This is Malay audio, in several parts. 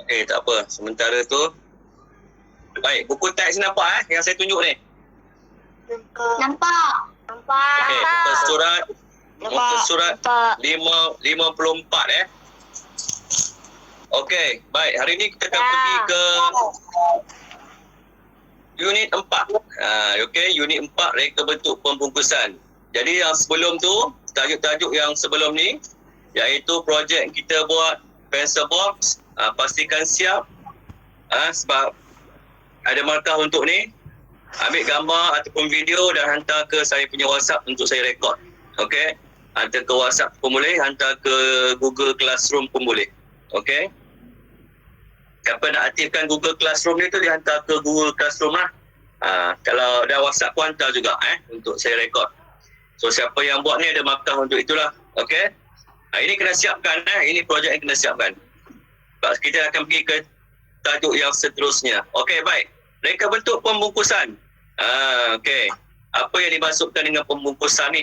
Tak apa. Sementara tu. Baik, buku teks nampak yang saya tunjuk ni? Nampak. Okey, muka surat 54 Okey, baik. Hari ni kita akan pergi ke unit 4. Okey, unit 4 reka bentuk pembungkusan. Jadi yang sebelum tu, tajuk-tajuk yang sebelum ni iaitu projek kita buat pencil box. Pastikan siap sebab ada markah untuk ni. Ambil gambar ataupun video dan hantar ke saya punya WhatsApp untuk saya rekod. Okey. Hantar ke WhatsApp pun boleh, hantar ke Google Classroom pun boleh. Okey. Siapa nak aktifkan Google Classroom ni tu, dia hantar ke Google Classroom lah. Kalau dah WhatsApp pun hantar juga untuk saya rekod. So siapa yang buat ni ada markah untuk itulah. Okey. Ini kena siapkan ini projek yang kena siapkan. Sebab kita akan pergi ke tajuk yang seterusnya. Okey, baik. Reka bentuk pembungkusan. Okey. Apa yang dimaksudkan dengan pembungkusan ni?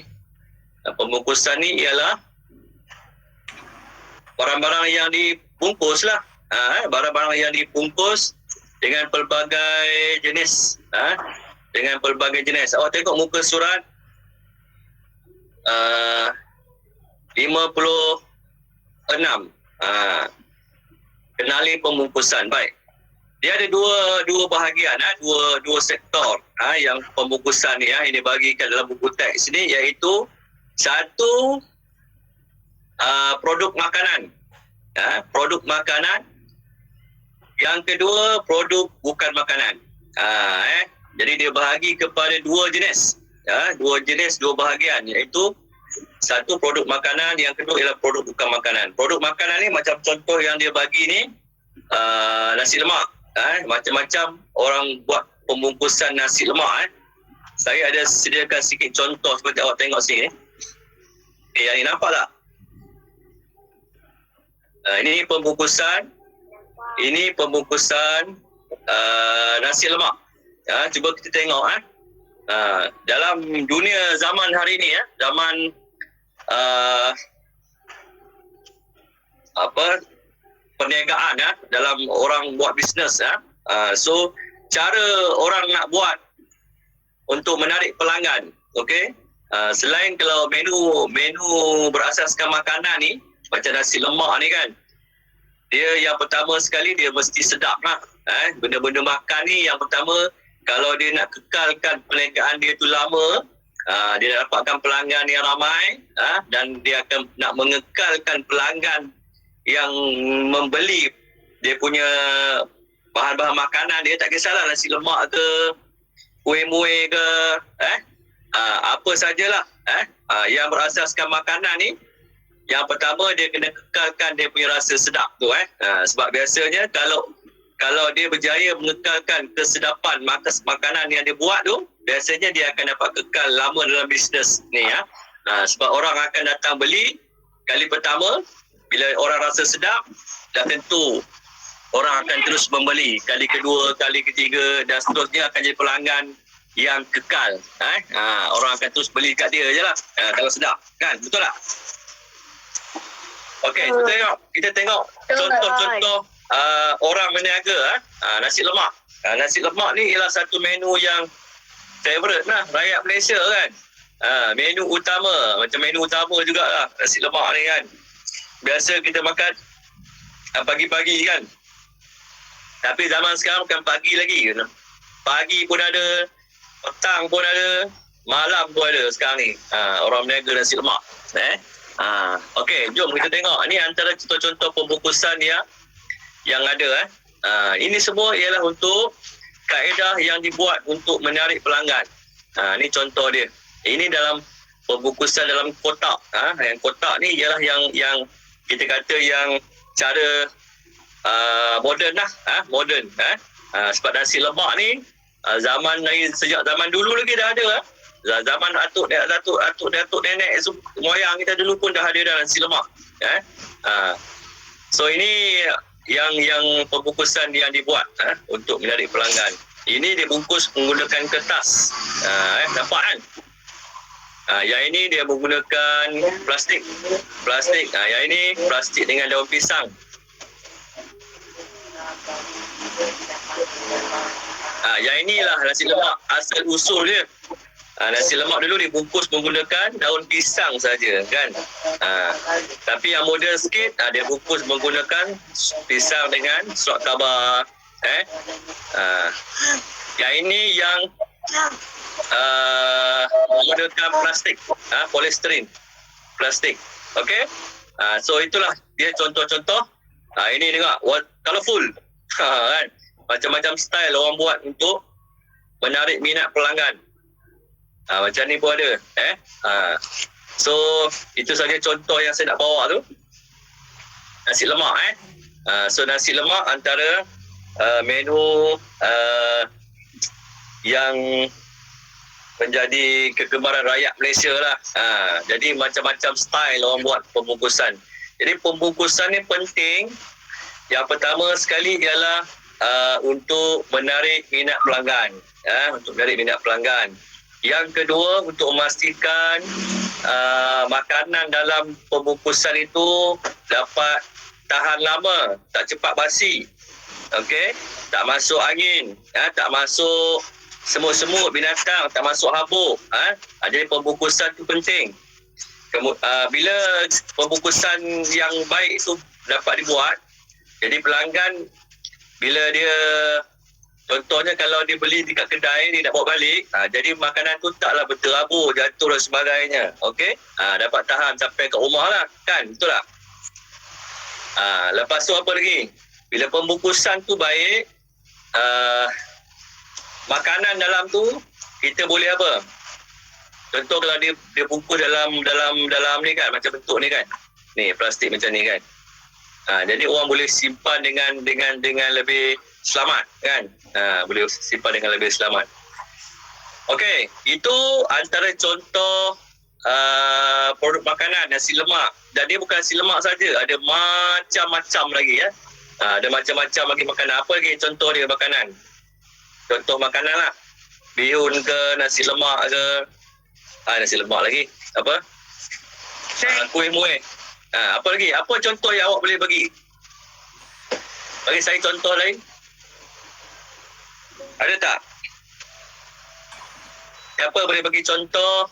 Pembungkusan ni ialah barang-barang yang dibungkus lah. Barang-barang yang dibungkus dengan pelbagai jenis. Dengan pelbagai jenis. Awak tengok muka surat 56. Kenali pembungkusan. Baik. Dia ada dua bahagian, dua sektor yang pembungkusan ni ini bagikan dalam buku teks ni, iaitu satu produk makanan. Produk makanan. Yang kedua produk bukan makanan. Jadi dia bahagi kepada dua jenis. Dua bahagian, iaitu satu produk makanan, yang kedua ialah produk bukan makanan. Produk makanan ni macam contoh yang dia bagi ni, nasi lemak. Macam-macam orang buat pembungkusan nasi lemak. Saya ada sediakan sikit contoh seperti awak tengok sini. Yang ni nampak tak? Ini pembungkusan. Ini pembungkusan nasi lemak. Cuba kita tengok. Dalam dunia zaman hari ni, zaman perniagaan, dalam orang buat bisnes. So cara orang nak buat untuk menarik pelanggan, okey, selain kalau menu berasaskan makanan ni macam nasi lemak ni kan, dia yang pertama sekali dia mesti sedap lah. Benda-benda makan ni yang pertama, kalau dia nak kekalkan perniagaan dia tu lama, dia nak dapatkan pelanggan yang ramai, dan dia akan nak mengekalkan pelanggan yang membeli dia punya bahan-bahan makanan dia, tak kisahlah nasi lemak ke, kuih-muih ke, apa sajalah yang berasaskan makanan ni, yang pertama dia kena kekalkan dia punya rasa sedap tu. Sebab biasanya kalau dia berjaya mengekalkan kesedapan makanan yang dia buat tu, biasanya dia akan dapat kekal lama dalam bisnes ni. Sebab orang akan datang beli kali pertama, bila orang rasa sedap, dah tentu orang akan terus membeli kali kedua, kali ketiga dan seterusnya, akan jadi pelanggan yang kekal. Orang akan terus beli kat dia je lah kalau sedap, kan? Betul tak? Okey, kita tengok contoh-contoh orang berniaga. Nasi lemak. Nasi lemak ni ialah satu menu yang favourite lah rakyat Malaysia kan. Menu utama, macam menu utama jugalah nasi lemak ni kan. Biasa kita makan pagi-pagi kan. Tapi zaman sekarang bukan pagi lagi. Pagi pun ada, petang pun ada, malam pun ada sekarang ni. Orang berniaga nasi lemak. Okey, jom kita tengok. Ini antara contoh-contoh pembungkusan yang ada. Ini semua ialah untuk kaedah yang dibuat untuk menarik pelanggan. Ini contoh dia. Ini dalam pembungkusan dalam kotak. Yang kotak ni ialah yang kita kata yang cara moden lah. Moden. Sebab nasi lemak ni sejak zaman dulu lagi dah ada. Zaman atuk nenek moyang kita dulu pun dah ada dah nasi lemak. So ini yang pembungkusan yang dibuat untuk menarik pelanggan. Ini dibungkus menggunakan kertas. Nampak kan? Yang ini dia menggunakan plastik. Yang ini plastik dengan daun pisang. Yang inilah nasi lemak asal usul dia. Nasi lemak dulu dibungkus menggunakan daun pisang saja, kan. Tapi yang moden sikit, dia bungkus menggunakan pisang dengan surat khabar. Yang ini yang menggunakan plastik, polystyrene plastik. Okey. So itulah dia contoh-contoh. Ini tengok, colourful. Kan? Macam-macam style orang buat untuk menarik minat pelanggan. Macam ni pun ada. So itu saja contoh yang saya nak bawa tu. Nasi lemak. So nasi lemak antara menu yang menjadi kegemaran rakyat Malaysia lah. Jadi macam-macam style orang buat pembungkusan. Jadi pembungkusan ni penting. Yang pertama sekali ialah untuk menarik minat pelanggan. Untuk menarik minat pelanggan. Yang kedua, untuk memastikan makanan dalam pembungkusan itu dapat tahan lama, tak cepat basi. Okey, tak masuk angin, tak masuk semut-semut binatang, tak masuk habuk. Jadi pembungkusan itu penting. Bila pembungkusan yang baik itu dapat dibuat, jadi pelanggan bila dia, contohnya kalau dia beli dekat kedai, dia nak bawa balik, jadi makanan tu taklah berterabur, jatuh dan sebagainya. Okey, dapat tahan sampai ke rumah lah, kan? Betul tak? Lepas tu apa lagi? Bila pembungkusan tu baik, makanan dalam tu kita boleh apa? Contoh kalau dia bungkus dalam ni kan, macam bentuk ni kan. Ni plastik macam ni kan. Jadi orang boleh simpan dengan lebih selamat kan. Boleh simpan dengan lebih selamat. Okey, itu antara contoh produk makanan nasi lemak. Dan dia bukan nasi lemak saja, ada macam-macam lagi ya. Ada macam-macam lagi makanan. Apa lagi contoh dia makanan? Contoh makanan lah. Bihun ke, nasi lemak ke. Nasi lemak lagi. Apa? Kuih muih. Apa lagi? Apa contoh yang awak boleh bagi? Bagi saya contoh lain. Ada tak? Siapa boleh bagi contoh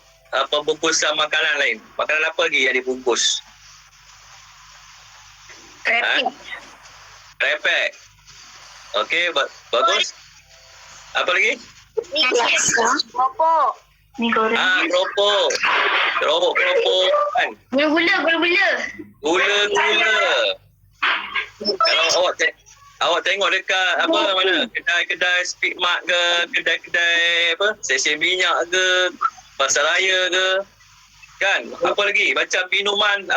pembungkusan makanan lain? Makanan apa lagi yang dibungkus? Krepek. Okey, bagus. Apa lagi? Keropok. Mi goreng. Keropok. Keropok kan. Gula-gula. Gula-gula. Kalau awak tengok dekat mana kedai-kedai Speed Mart ke, kedai-kedai stesen minyak ke, pasar raya ke, kan? Apa lagi? Macam minuman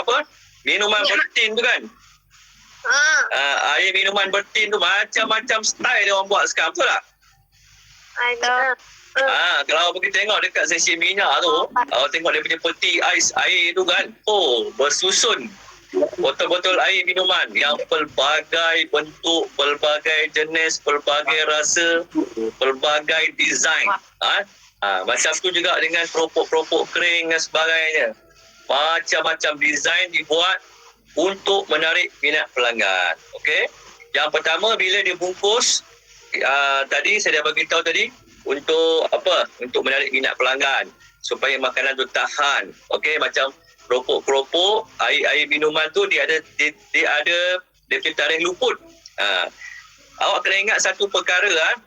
minuman bertin tu kan? Air minuman bertin tu macam-macam style dia orang buat sekarang, betul tak? Ada. Kalau awak pergi tengok dekat stesen minyak tu, awak tengok dia punya peti ais air tu kan, bersusun botol-botol air minuman yang pelbagai bentuk, pelbagai jenis, pelbagai rasa, pelbagai design. Macam tu juga dengan keropok-keropok kering dan sebagainya. Macam-macam design dibuat untuk menarik minat pelanggan. Okey. Yang pertama, bila dia bungkus, tadi saya dah bagi tahu tadi, untuk apa? Untuk menarik minat pelanggan supaya makanan tu tahan. Okey, macam keropok-keropok, air minuman tu dia ada punya tarikh luput. Awak kena ingat satu perkara,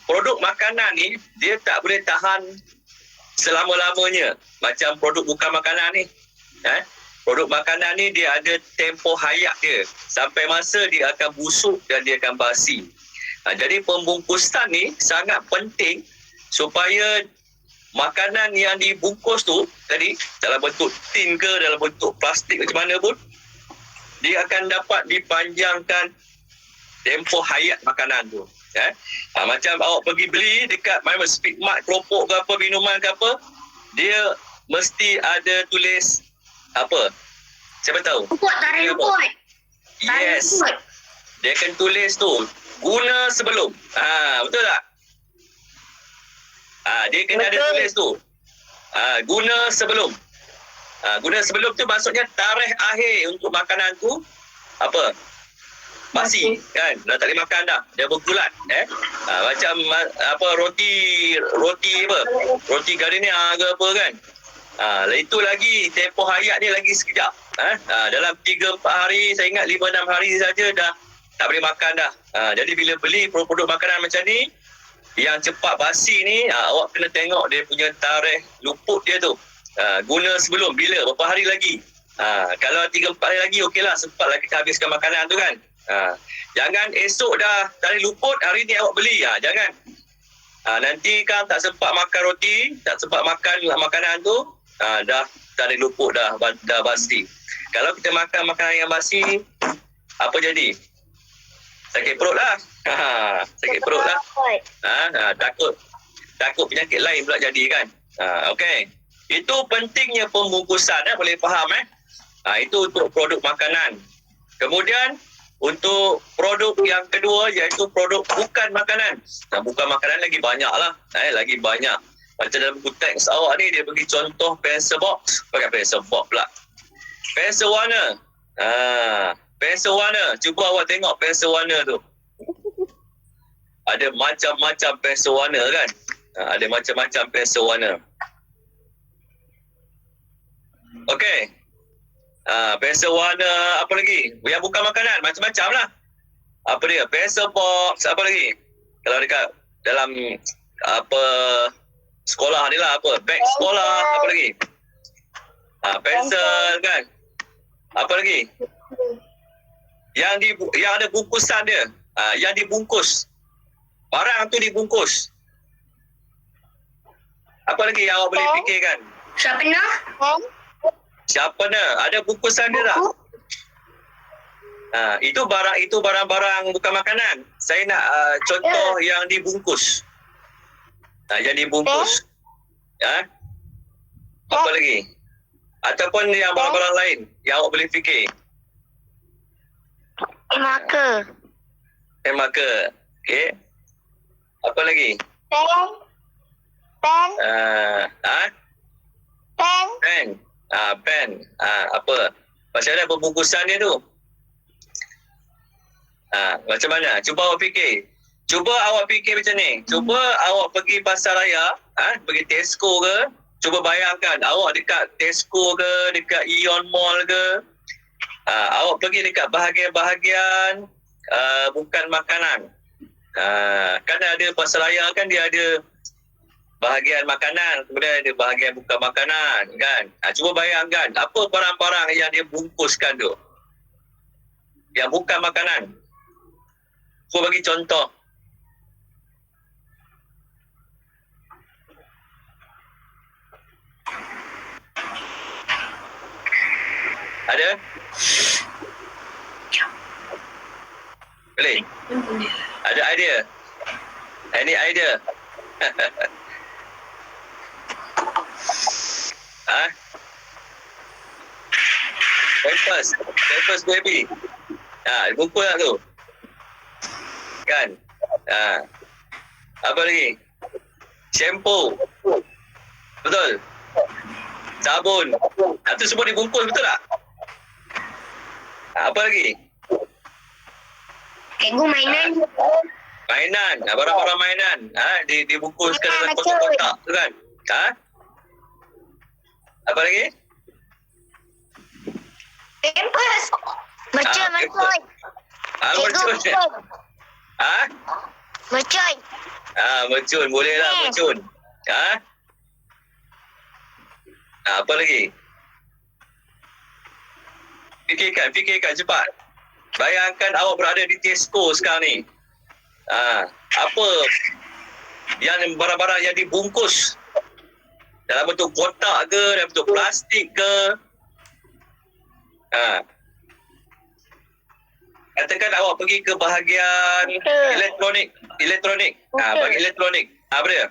produk makanan ni dia tak boleh tahan selama-lamanya macam produk bukan makanan ni. Produk makanan ni dia ada tempoh hayat dia, sampai masa dia akan busuk dan dia akan basi. Jadi pembungkusan ni sangat penting supaya makanan yang dibungkus tu tadi, dalam bentuk tin ke, dalam bentuk plastik macam mana pun, dia akan dapat dipanjangkan tempoh hayat makanan tu. Macam awak pergi beli dekat mana Speed Mart, keropok ke apa, minuman ke apa, dia mesti ada tulis apa? Siapa tahu? Luput, tarikh luput. Yes. Dia akan tulis tu, guna sebelum. Betul tak? Dia kena ada tulis tu. Guna sebelum. Guna sebelum tu maksudnya tarikh akhir untuk makanan tu apa? basi kan, dah tak boleh makan dah, dia bergulat macam apa roti gardenia ke apa kan. Itu lagi tempoh hayat dia lagi sekejap. Dalam 3-4 hari, saya ingat 5-6 hari saja dah tak boleh makan dah. Jadi bila beli produk makanan macam ni yang cepat basi ni, awak kena tengok dia punya tarikh luput dia tu. Guna sebelum bila, berapa hari lagi. Kalau 3-4 hari lagi okeylah, sempatlah kita habiskan makanan tu kan. Jangan esok dah tarikh luput, hari ni awak beli. Jangan. Nanti kan tak sempat makan roti, tak sempat makan makanan tu, dah tarikh luput dah basi. Kalau kita makan makanan yang basi, apa jadi? Sakit perut lah. Sakit perut lah. Takut penyakit lain pula jadi kan. Okey. Itu pentingnya pembungkusan, boleh faham itu untuk produk makanan. Kemudian untuk produk yang kedua iaitu produk bukan makanan. Bukan makanan lagi banyak lah. Lagi banyak. Macam dalam buku teks awak ni, dia bagi contoh pencil box. Pakai pencil box pula. Pensel warna. Pensel warna. Cuba awak tengok pensel warna tu. Ada macam-macam pensel warna kan. Ada macam-macam pensel warna. Okey. Pensel warna apa lagi? Yang bukan makanan. Macam-macam lah. Apa dia? Pensel box. Apa lagi? Kalau dekat dalam apa sekolah ni lah apa? Beg sekolah. Apa lagi? Pensel kan. Apa lagi? Yang ada bungkusan dia. Yang dibungkus. Barang tu dibungkus. Apa lagi yang awak boleh fikirkan? Sharpener. Ada bungkusan dia tak? Itu barang-barang bukan makanan. Saya nak contoh yang dibungkus. Yang dibungkus. Apa lagi? Ataupun yang barang-barang lain yang awak boleh fikir. Marker. Marker. Okey. Apa lagi? Pen. Pen. Pen. Apa? Macam mana pembungkusan dia tu? Macam mana? Cuba awak fikir. Cuba awak fikir macam ni. Cuba awak pergi pasar raya, pergi Tesco ke, cuba bayangkan awak dekat Tesco ke, dekat Ion Mall ke, awak pergi dekat bahagian-bahagian bukan makanan. Kan ada pasar raya kan, dia ada bahagian makanan, kemudian ada bahagian bukan makanan kan. Cuba bayangkan apa barang-barang yang dia bungkuskan tu yang bukan makanan. Cuba bagi contoh. Ada? Boleh? Ada idea? Any idea? Pampers baby. Bungkus lah tu. Kan? Apa lagi? Shampoo. Betul? Sabun. Itu semua dibungkus, betul tak? Apa lagi? Cikgu mainan. Mainan. Barang-barang mainan. Dibungkuskan dalam kotak-kotak tu kan? Apa lagi? Pampers. Mercun. Mercun. Mercun. Mercun. Boleh lah mercun. Apa lagi? Fikirkan cepat. Bayangkan awak berada di Tesco sekarang ni. Apa yang barang-barang yang dibungkus dalam bentuk kotak ke, dalam bentuk plastik ke. Katakan awak pergi ke bahagian elektronik. Bagi elektronik. Apa dia?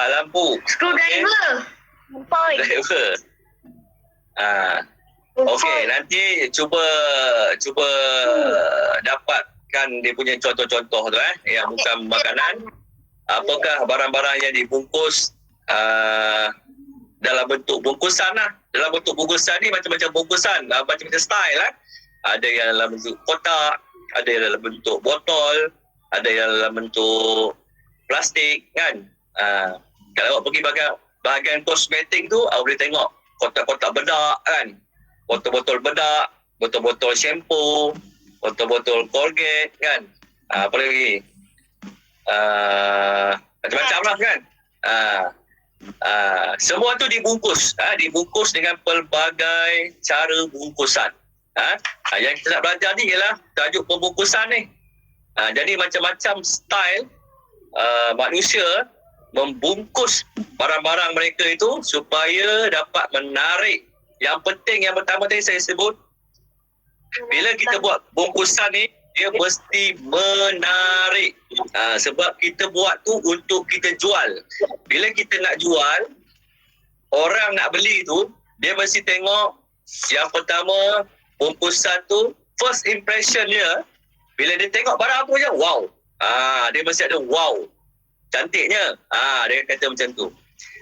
Lampu. Screwdriver. Driver. Okey, nanti cuba dapatkan dia punya contoh-contoh tu yang bukan makanan. Apakah barang-barang yang dibungkus dalam bentuk bungkusan lah, dalam bentuk bungkusan ni macam-macam bungkusan, macam-macam style lah. Ada yang dalam bentuk kotak, ada yang dalam bentuk botol, ada yang dalam bentuk plastik kan. Kalau awak pergi bahagian kosmetik tu, awak boleh tengok kotak-kotak bedak kan, botol-botol bedak, botol-botol shampoo, botol-botol Colgate kan. Apa lagi? Macam-macam lah kan. Semua tu dibungkus, dibungkus dengan pelbagai cara bungkusan. Yang kita nak belajar ni ialah tajuk pembungkusan ni. Jadi macam-macam style manusia membungkus barang-barang mereka itu supaya dapat menarik. Yang penting, yang pertama tadi saya sebut, bila kita buat bungkusan ni, dia mesti menarik. Sebab kita buat tu untuk kita jual. Bila kita nak jual, orang nak beli tu, dia mesti tengok yang pertama, bungkusan tu, first impression dia, bila dia tengok barang aku je, wow. Dia mesti ada wow. Cantiknya. Dia kata macam tu.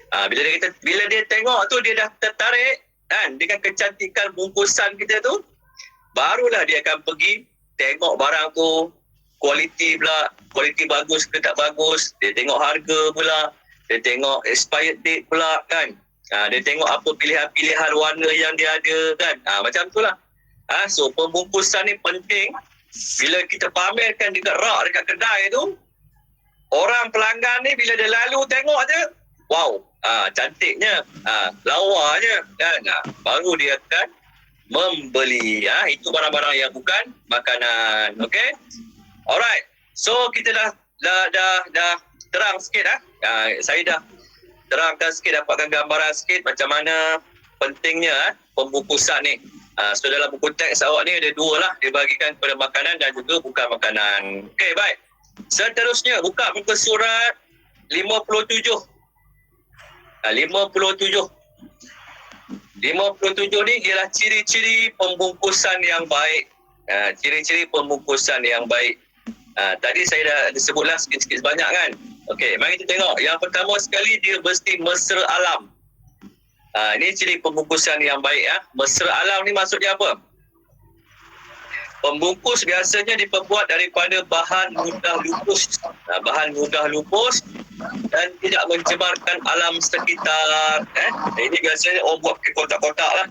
Bila dia tengok tu, dia dah tertarik kan dengan kecantikan bungkusan kita tu, barulah dia akan pergi tengok barang tu, kualiti pula, kualiti bagus ke tak bagus. Dia tengok harga pula, dia tengok expired date pula kan. Dia tengok apa pilihan-pilihan warna yang dia ada kan. Macam tu lah. So pembungkusan ni penting. Bila kita pamerkan dekat rak, dekat kedai tu, orang pelanggan ni bila dia lalu tengok je, wow, cantiknya, lawanya kan. Baru dia akan membeli. Itu barang-barang yang bukan makanan. Okay? Alright. So kita dah terang sikit. Saya dah terangkan sikit, dapatkan gambaran sikit macam mana pentingnya pembungkusan ni. So dalam buku teks awak ni ada dua lah, dibagikan kepada makanan dan juga bukan makanan. Okay, baik. Seterusnya, buka muka surat 57. 57 ni ialah ciri-ciri pembungkusan yang baik. Ciri-ciri pembungkusan yang baik. Tadi saya dah sebutlah sikit-sikit sebanyak kan. Okey, mari kita tengok. Yang pertama sekali, dia mesti mesra alam. Ini ciri pembungkusan yang baik. Mesra alam ni maksudnya apa? Pembungkus biasanya diperbuat daripada bahan mudah lupus. Bahan mudah lupus dan tidak mencemarkan alam sekitar. Ini biasanya orang buat pakai kotak-kotak lah.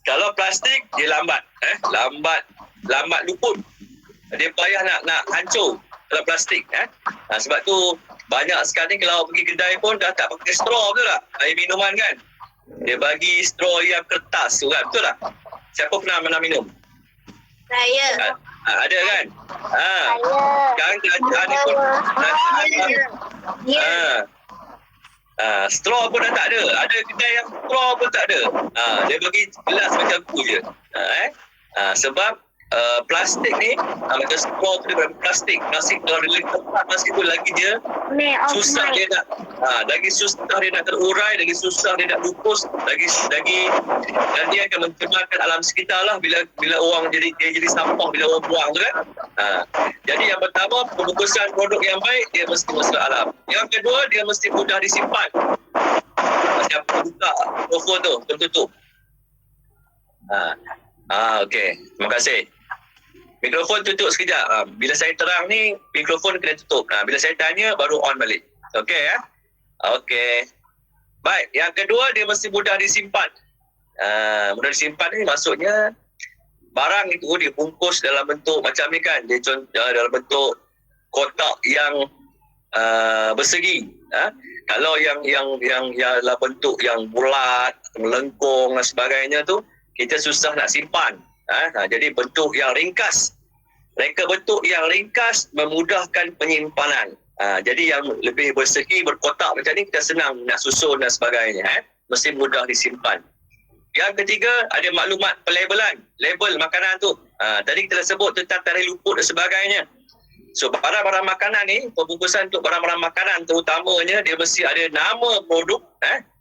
Kalau plastik, dia lambat. Lambat luput. Dia payah nak hancur dalam plastik. Sebab tu banyak sekarang ni kalau pergi kedai pun dah tak pakai straw, betul tak? Air minuman kan? Dia bagi straw yang kertas tu kan, betul tak? Siapa pernah minum? Saya. Ada kan? Sekarang kerajaan ni pun straw pun dah tak ada. Ada kedai yang straw pun tak ada. Dia bagi gelas macam tu je. Sebab plastik ni, macam straw tu dia plastik. Plastik kalau dia letak plastik tu lagi dia susah dia nak lagi susah dia nak terurai, lagi susah dia nak lupus, lagi dan dia akan mencemarkan alam sekitar lah bila orang dia jadi sampah bila orang buang tu kan. Jadi yang pertama, pembungkusan produk yang baik dia mesti mesra alam. Yang kedua, dia mesti mudah disimpan. Macam buka mikrofon tu tertutup. Okey, terima kasih. Mikrofon tutup sekejap. Bila saya terang ni, mikrofon kena tutup. Bila saya tanya, baru on balik. Okey ya? Okey. Baik, yang kedua, dia mesti mudah disimpan. Mudah disimpan ni maksudnya, barang itu dibungkus dalam bentuk macam ni kan. Dia dalam bentuk kotak yang bersegi. Kalau yang dalam bentuk yang bulat, melengkung dan sebagainya tu, kita susah nak simpan. Jadi bentuk yang ringkas. Mereka bentuk yang ringkas memudahkan penyimpanan. Jadi yang lebih bersegi, berkotak macam ni, kita senang nak susun dan sebagainya. Mesti mudah disimpan. Yang ketiga, ada maklumat pelabelan. Label makanan tu. Tadi kita dah sebut tentang tarikh luput dan sebagainya. So barang-barang makanan ni, pembungkusan untuk barang-barang makanan terutamanya, dia mesti ada nama produk.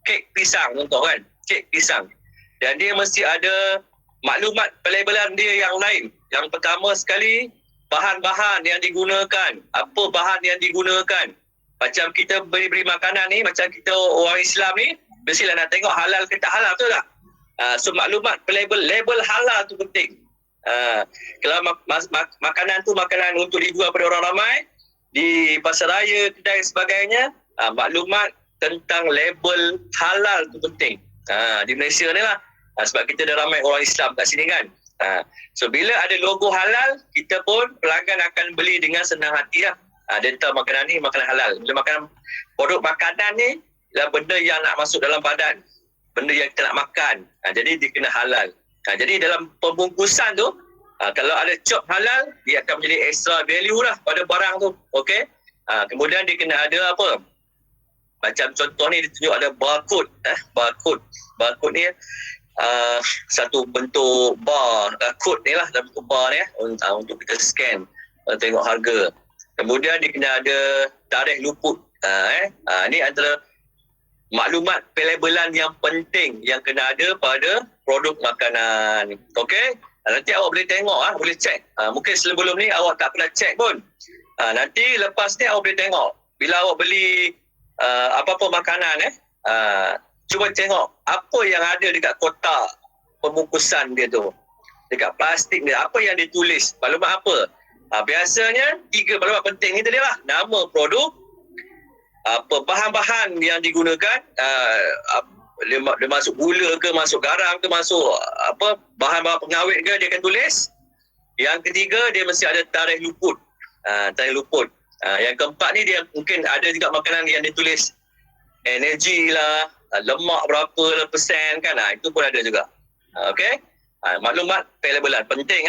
Kek pisang contoh kan. Kek pisang. Dan dia mesti ada maklumat pelabelan dia yang lain. Yang pertama sekali, bahan-bahan yang digunakan. Apa bahan yang digunakan. Macam kita beri makanan ni, macam kita orang Islam ni, mestilah nak tengok halal ke tak halal, betul tak? So maklumat label halal tu penting. Kalau makanan tu makanan untuk dijual pada orang ramai di pasar raya, kedai sebagainya, maklumat tentang label halal tu penting. Di Malaysia ni lah, sebab kita ada ramai orang Islam kat sini kan. So bila ada logo halal, kita pun pelanggan akan beli dengan senang hati lah. Dia tahu makanan ni makanan halal. Bila produk makanan ni adalah benda yang nak masuk dalam badan, benda yang kita nak makan. Jadi dia kena halal. Jadi dalam pembungkusan tu, kalau ada cop halal, dia akan menjadi extra value lah pada barang tu. Okey. Kemudian dia kena ada apa? Macam contoh ni dia tunjuk ada barcode. Barcode ni satu bentuk bar, kod ni lah, dalam bentuk bar ni untuk kita scan, tengok harga. Kemudian dia kena ada tarikh luput. Ini antara maklumat pelabelan yang penting yang kena ada pada produk makanan. Okey? Nanti awak boleh tengok, boleh cek. Mungkin sebelum ni awak tak pernah cek pun. Nanti lepas ni awak boleh tengok. Bila awak beli apa-apa makanan, cuba tengok apa yang ada dekat kotak pembungkusan dia tu. Dekat plastik dia, apa yang ditulis, maklumat apa. Biasanya 3 maklumat penting ni tadi lah. Nama produk, apa bahan-bahan yang digunakan, dia masuk gula ke, masuk garam ke, masuk apa bahan-bahan pengawet ke, dia akan tulis. Yang ketiga, dia mesti ada tarikh luput. Tarikh luput. Yang keempat ni, dia mungkin ada juga makanan yang ditulis energi lah, lemak berapa lah persen kan, itu pun ada juga. Okey, maklumat pelabelan penting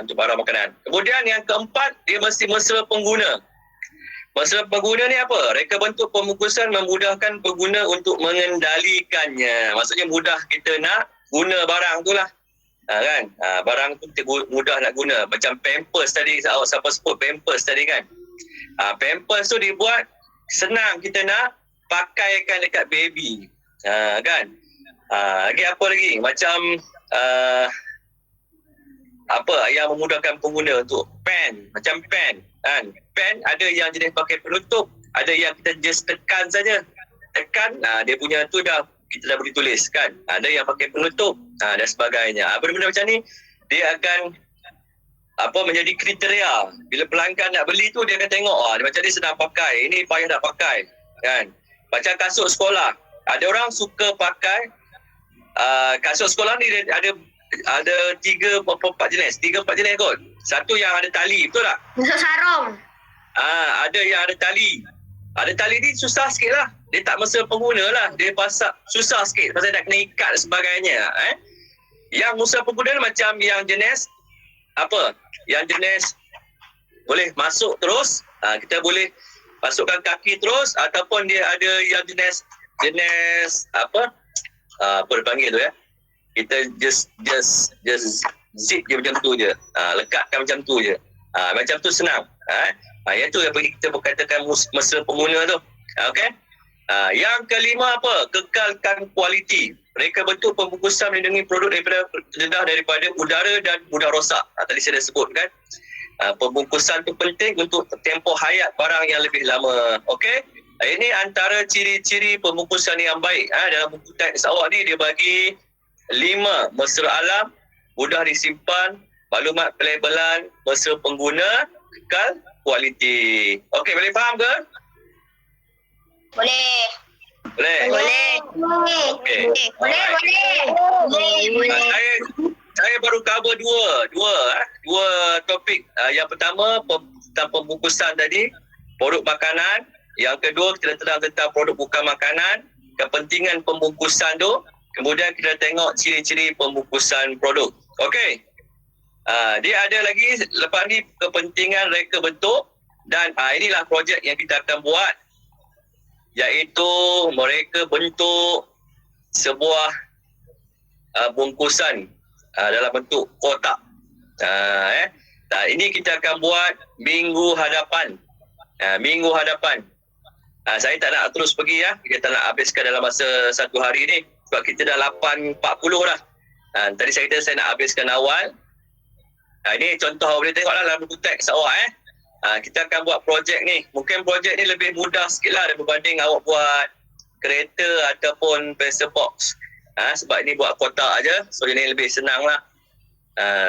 untuk barang makanan. Kemudian yang keempat, dia mesti mesra pengguna. Mesra pengguna ni apa? Reka bentuk pembungkusan memudahkan pengguna untuk mengendalikannya. Maksudnya mudah kita nak guna barang tu lah. Kan? Barang tu mudah nak guna. Macam Pampers tadi, siapa sebut Pampers tadi kan? Pampers tu dibuat senang kita nak pakaikan dekat baby. Kan? Lagi apa lagi? Macam apa yang memudahkan pengguna untuk pen. Macam pen. Kan? Pen ada yang jenis pakai penutup, ada yang kita just tekan saja. Tekan, dia punya tu dah, kita dah boleh tulis kan. Ada yang pakai penutup dan sebagainya. Benda-benda macam ni dia akan menjadi kriteria. Bila pelanggan nak beli tu, dia akan tengok dia macam ni senang pakai, ini payah nak pakai kan. Macam kasut sekolah, ada orang suka pakai kasut sekolah ni. Ada 3-4 jenis kot. Satu yang ada tali, betul tak? Kasut sarung. Ada yang ada tali. Ada tali ni susah sikit lah. Dia tak mesra pengguna lah. Dia pasal susah sikit pasal nak kena ikat dan sebagainya. Yang mesra pengguna macam yang jenis apa? Yang jenis boleh masuk terus. Kita boleh masukkan kaki terus, ataupun dia ada yang jenis apa dia panggil tu ya. Kita just zip je macam tu je. Lekatkan macam tu je. Macam tu senang. Yang tu yang kita berkatakan mesra pengguna tu. Okey. Yang kelima apa? Kekalkan kualiti. Mereka bentuk pembungkusan melindungi produk daripada udara dan mudah rosak. Tadi saya dah sebut kan. Pembungkusan tu penting untuk tempoh hayat barang yang lebih lama. Okey. Ini antara ciri-ciri pembungkusan yang baik. Dalam buku teks awak ni dia bagi 5 mesra alam, mudah disimpan, maklumat pelabelan, mesra pengguna, kekal kualiti. Okey, boleh faham ke? Boleh. Okey. Saya baru cover dua topik. Yang pertama tentang pembungkusan tadi, produk makanan. Yang kedua kita terang tentang produk bukan makanan, kepentingan pembungkusan tu. Kemudian kita tengok ciri-ciri pembungkusan produk. Okey. Dia ada lagi lepas ni kepentingan reka bentuk, dan inilah projek yang kita akan buat, iaitu mereka bentuk sebuah bungkusan dalam bentuk kotak. Ini kita akan buat minggu hadapan. Saya tak nak terus pergi kita tak nak habiskan dalam masa 1 hari ni, sebab kita dah 8.40 dah. Tadi saya kata saya nak habiskan awal. Ini contoh awak boleh tengok lah dalam buku teks awak. Kita akan buat projek ni. Mungkin projek ni lebih mudah sikit lah berbanding awak buat kereta ataupun pencil box. Sebab ini buat kotak aja, so ini lebih senang lah.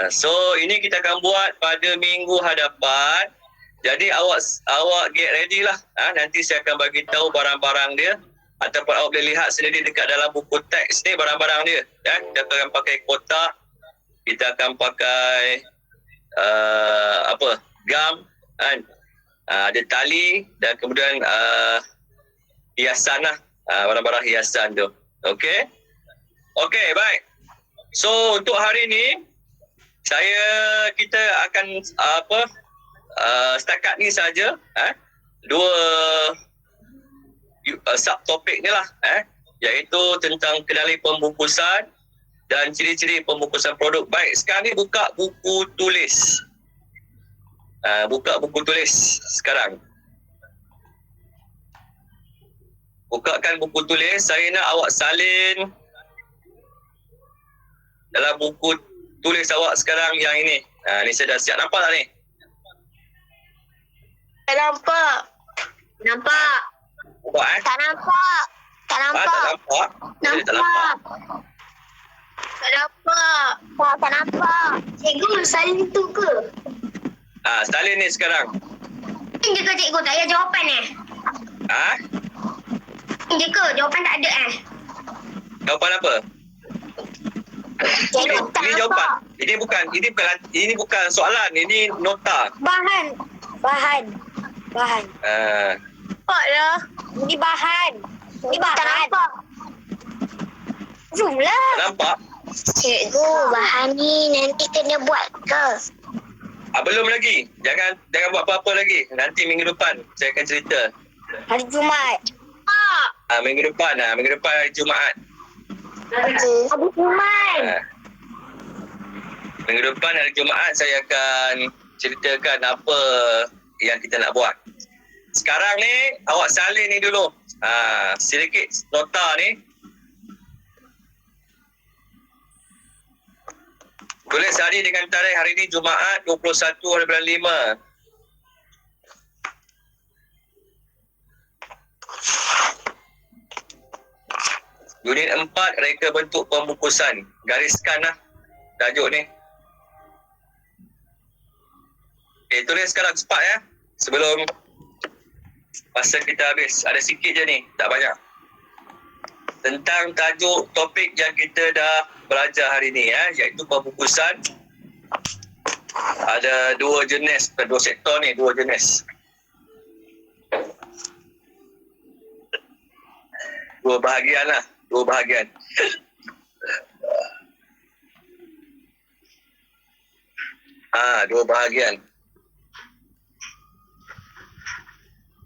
So ini kita akan buat pada minggu hadapan. Jadi awak get ready lah. Nanti saya akan bagi tahu barang-barang dia, ataupun awak boleh lihat sendiri dekat dalam buku teks ni barang-barang dia. Kita akan pakai kotak, kita akan pakai gam kan. Ada tali dan kemudian hiasan lah, barang-barang hiasan tu. Okey, baik. So untuk hari ni kita akan setakat ni saja dua subtopik ni lah, iaitu tentang kenali pembungkusan dan ciri-ciri pembungkusan produk. Baik, sekarang ni buka buku tulis. Buka buku tulis sekarang. Bukakan buku tulis. Saya nak awak salin dalam buku tulis awak sekarang yang ini. Ni saya dah siap. Nampak tak ni? Tak nampak. Nampak. Nampak Tak nampak. Tak nampak. Tak nampak? Tak nampak. Tak nampak. Tak nampak. Cikgu salin tu ke? Salin ni sekarang. Ini je ke cikgu? Tak ada jawapan Ini je ke? Jawapan tak ada Jawapan apa? Cikgu tak Ini jawapan. Ini bukan soalan. Ini nota. Bahan. Nampak lah. Ini bahan. Tak nampak. Zoom lah. Tak nampak? Cikgu, bahan ni nanti kena buat ke? Belum lagi. Jangan buat apa-apa lagi. Nanti minggu depan saya akan cerita. Hari Jumaat. Minggu depan hari Jumaat. Hari Jumaat. Minggu depan hari Jumaat saya akan ceritakan apa yang kita nak buat. Sekarang ni awak salin ni dulu. Sedikit nota ni. Tulis hari dengan tarikh hari ni Jumaat 21/5. Unit 4, reka bentuk pembungkusan. Gariskan lah tajuk ni. Tulis sekarang cepat ya. Sebelum masa kita habis. Ada sikit je ni, tak banyak. Tentang tajuk topik yang kita dah belajar hari ni iaitu pembungkusan. Ada dua sektor ni, dua jenis. Dua bahagian. Dua bahagian.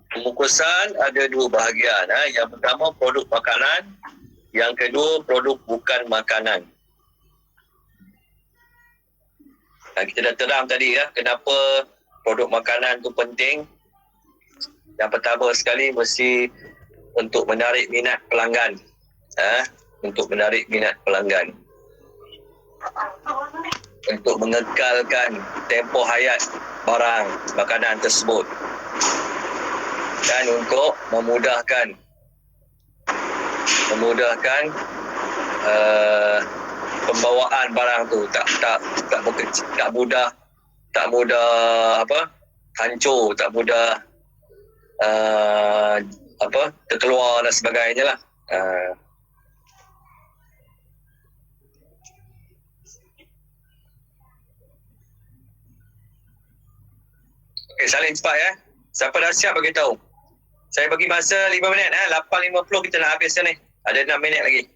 Pembungkusan ada dua bahagian. Yang pertama produk makanan, yang kedua produk bukan makanan. Kita dah terang tadi kenapa produk makanan tu penting. Yang pertama sekali mesti untuk menarik minat pelanggan. Untuk menarik minat pelanggan. Untuk mengekalkan tempoh hayat barang makanan tersebut. Dan untuk memudahkan pembawaan barang tu, tak mudah hancur, tak mudah terkeluar dan sebagainya lah. Okey, salin cepat ya. Siapa dah siap bagi tahu. Saya bagi masa 5 minit 8.50 kita nak habis ni. Ada 6 minit lagi.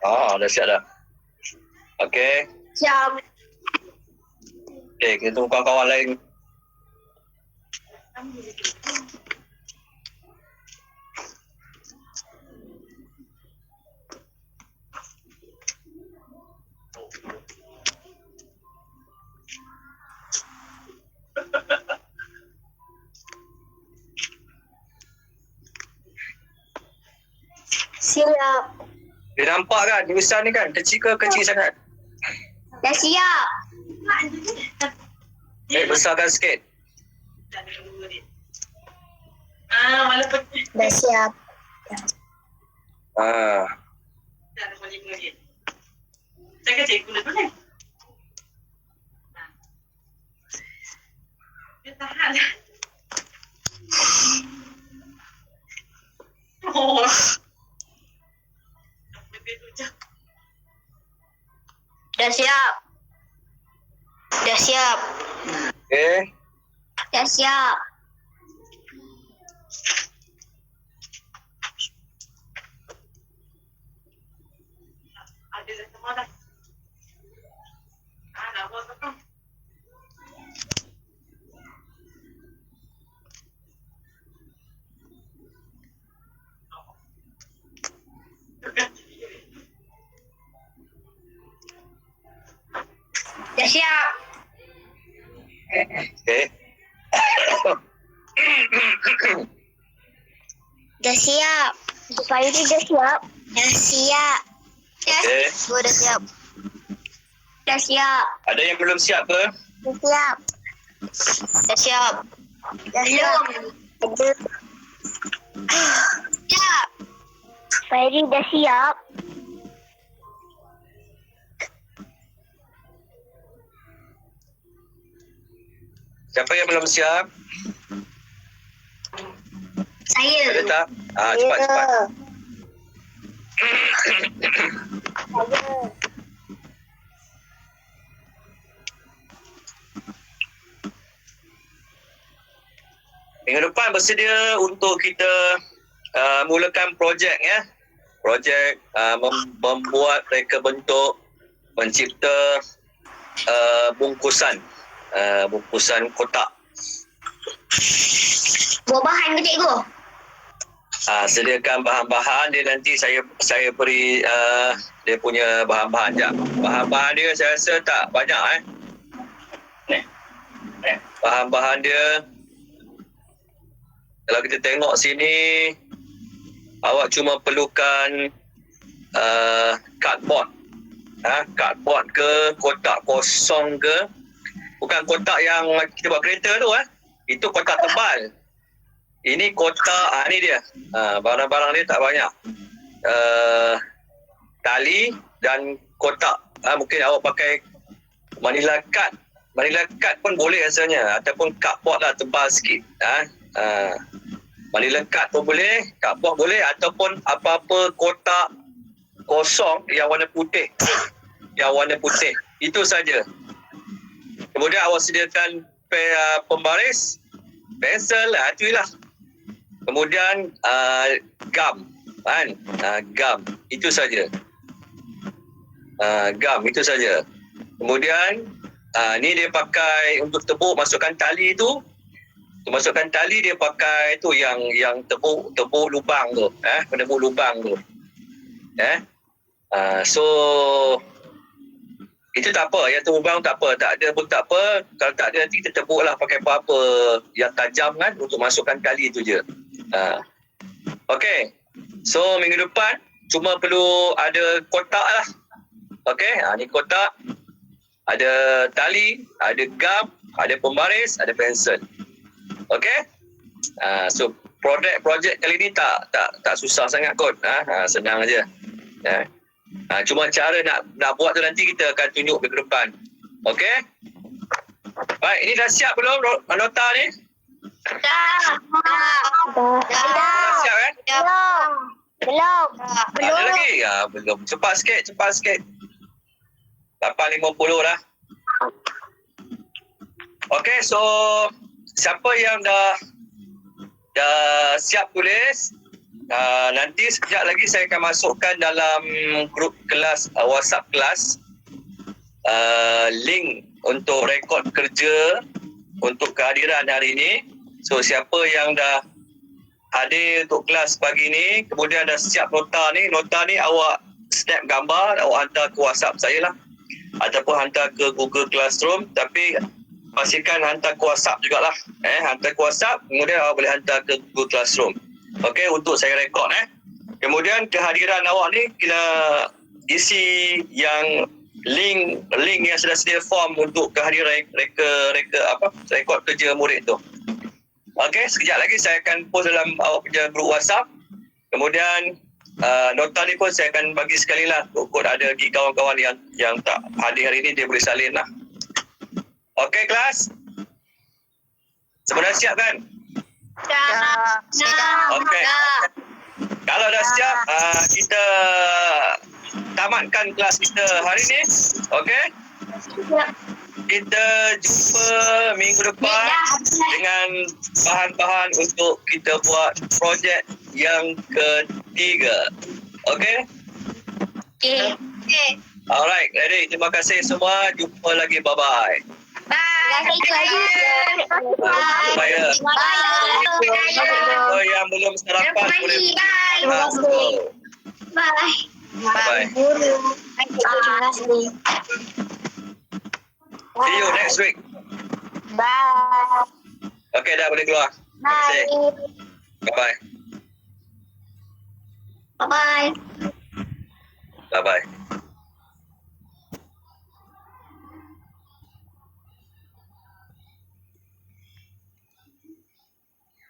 Dah siap dah. Okey. Siap. Okey, kita tunggu kawan-kawan lain. Siap. Dia nampak kan tulisan ni kan? Kecil ke kecil sangat? Dah siap. Besarkan sikit. Dah siap. Ah. Saya kecil gula boleh. Dia tahan. Oh. Dah siap. Dah siap. Okey. Dah siap. Ada dah semua dah. Dah buat apa? Dah siap. Okey. Dah siap. Supaya dia dah siap. Dah siap. Okey. Gua dah siap. Dah siap. Ada yang belum siap ke? Dah siap. Dah siap. Dah siap. Belum. Siap. Fairi dah siap. Siapa yang belum siap? Saya. Ada tak? Cepat-cepat. Saya. Minggu depan bersedia untuk kita mulakan projek ya. Projek membuat reka bentuk, mencipta bungkusan kotak. Buat bahan ke cikgu? Sediakan bahan-bahan dia, nanti saya beri dia punya bahan-bahan jap. Bahan-bahan dia saya rasa tak banyak Bahan-bahan dia kalau kita tengok sini, awak cuma perlukan cardboard. Cardboard ke, kotak kosong ke. Bukan kotak yang kita buat kereta tu. Itu kotak tebal. Ini kotak, ni dia. Barang-barang dia tak banyak. Tali dan kotak. Mungkin awak pakai manila card. Manila card pun boleh rasanya. Ataupun cardboard lah, tebal sikit. Manila card pun boleh, cardboard boleh, ataupun apa-apa kotak kosong yang warna putih. Itu saja. Kemudian awak sediakan pembaris, pensel, itu lah. Kemudian gam, gam, itu saja. Kemudian ni dia pakai untuk tepuk, masukkan tali tu. Untuk masukkan tali dia pakai tu yang tepuk lubang tu, penembuk lubang tu. So itu tak apa, yang tu lubang tak apa, tak ada pun tak apa. Kalau tak ada nanti kita tepuklah pakai apa-apa yang tajam kan untuk masukkan tali tu je. Okey. So minggu depan cuma perlu ada kotak lah. Okey, ni kotak. Ada tali, ada gam, ada pembaris, ada pensel. Okey? So projek kali ni tak susah sangat kot. Senang aja. Cuma cara nak buat tu nanti kita akan tunjuk minggu depan. Okey? Baik, ini dah siap belum nota ni? Dah. Dah siap kan? Belum. Ada lagi? Belum. Cepat sikit. 8.50 dah. Okey, so siapa yang dah siap tulis, Nanti sekejap lagi saya akan masukkan dalam grup kelas, WhatsApp kelas, link untuk rekod kerja untuk kehadiran hari ini. So siapa yang dah hadir untuk kelas pagi ni, kemudian dah siap nota ni awak snap gambar, awak hantar ke WhatsApp saya lah, ataupun hantar ke Google Classroom, tapi pastikan hantar ke WhatsApp jugalah. Hantar ke WhatsApp, kemudian awak boleh hantar ke Google Classroom. Okey, untuk saya rekod. Kemudian kehadiran awak ni kena isi yang link yang sudah sedia form untuk kehadiran rekod kerja murid tu. Okey, sekejap lagi saya akan post dalam awak punya grup WhatsApp. Kemudian nota ni pun saya akan bagi sekali lah, kod ada di kawan-kawan yang tak hadir hari ni, dia boleh salin lah. Okey kelas, semua dah siap kan? Okey, kalau dah siap, kita tamatkan kelas kita hari ni. Okey, kita jumpa minggu depan dengan bahan-bahan untuk kita buat projek yang ketiga. Okey? Okay. Alright, ready. Terima kasih semua. Jumpa lagi. Bye-bye. Bye. So, yang belum sarapan boleh masuk. Bye. Bye. Terima kasih. See you next week. Bye. Okay, dah boleh keluar. Terima kasih. Bye. Bye-bye. Bye. Bye-bye.